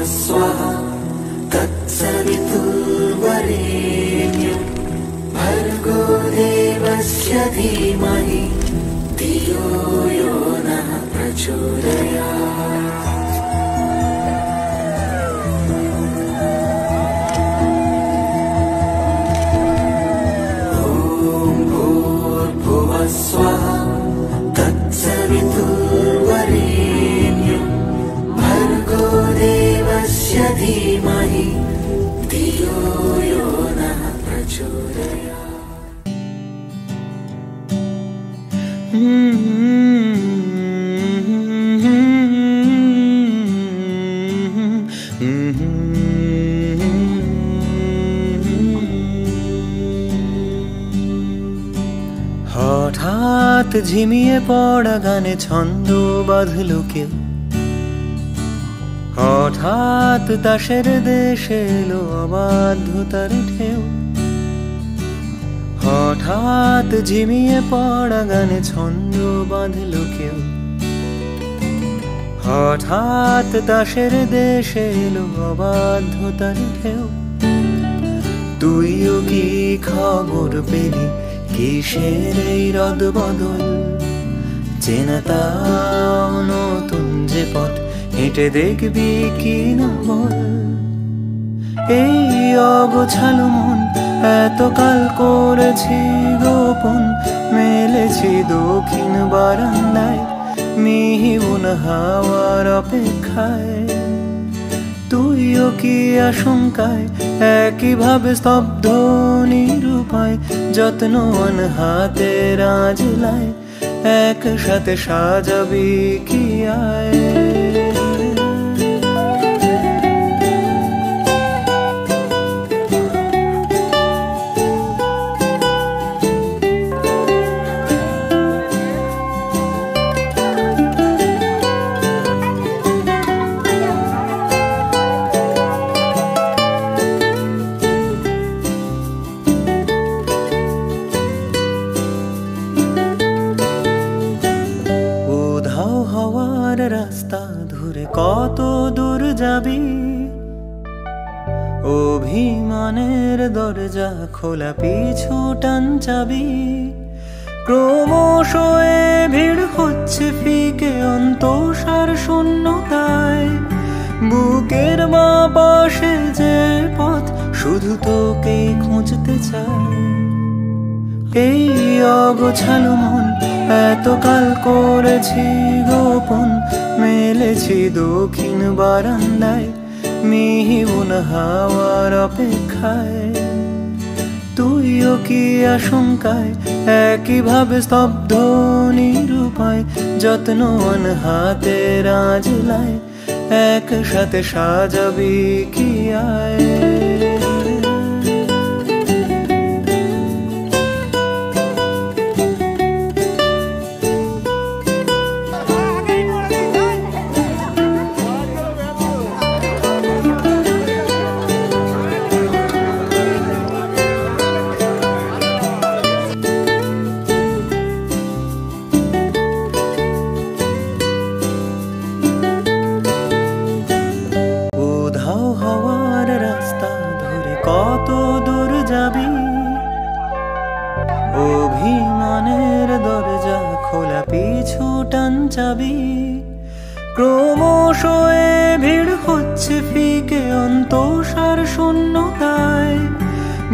स्वः तत्सवितुर्वरेण्यं भर्गो देवस्य धीमहि धियो यो नः प्रचोदयात्। स्वः तत्सवितुर्वरेण्यं भर्गो देवस्य धीमहि धियो यो नः प्रचोदयात्। হঠাৎ ঝিমিয়ে পড়া গানে ছন্দ বাঁধল কেউ, হঠাৎ তাসের দেশে এলো অবাধ্যতার ঢেউ। হঠাৎ ঝিমিয়ে পড়া গানে ছন্দ বাঁধল কেউ, হঠাৎ তাসের দেশে এলো অবাধ্যতার ঢেউ। তুইও কি খবর পেলি কিসের এই রদ বদল? চেনা তাও নতুন যে পথ হেঁটে দেখবি কি না বল। এই অগোছালো মন এতকাল করেছি গোপন, মেলেছি দক্ষিণ বারান্দায় মিহিবন হাওয়ার অপেক্ষায়। তুইও কি আশঙ্কায় একইভাবে স্তব্ধ নিরুপায়, যত্নবান হাতের আঁচলায় একসাথে সাজাবি কি আয়? রাস্তা ধরে কত দূর যাবি? অভিমানের দরজা খোলা পিছু টান চাবি। ক্রমশ ভিড় হচ্ছে ফিকে অন্তঃসার শূন্যতায়। বুকের মা পাশে যে পথ শুধু তোকেই খুঁজতে চায়। এই অগোছালো মন এতকাল করেছি গোপন, মেলেছি দক্ষিণ বারান্দায় মিহিবন হাওয়ার অপেক্ষায়। তুইও কি আশঙ্কায় একইভাবে স্তব্ধ নিরুপায়, যত্নবান হাতের আঁচলায় একসাথে সাজাবি কি আয়? হওয়ার রাস্তা ধরে কত দূর যাবি? অভিমানের দরজা খোলা পিছু টান চাবি। ক্রমশ ভিড় হচ্ছে ফিকে অন্তঃসার শূন্যতায়।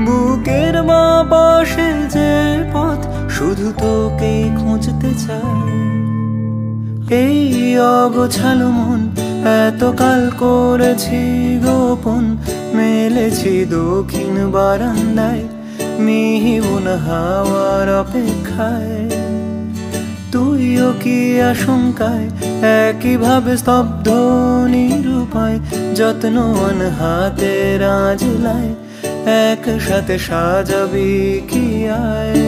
বুকের মা পাশে যে পথ শুধু তোকেই খুঁজতে চায়। এই অগোছালো মন এতকাল করেছি গোপন, মেলেছি দক্ষিণ বারান্দায় মিহিবন হাওয়ার অপেক্ষায়। তুইও কি আশঙ্কায় একইভাবে স্তব্ধ নিরুপায়, যত্নবান হাতের আঁচলায় একসাথে সাজাবি কি আয়?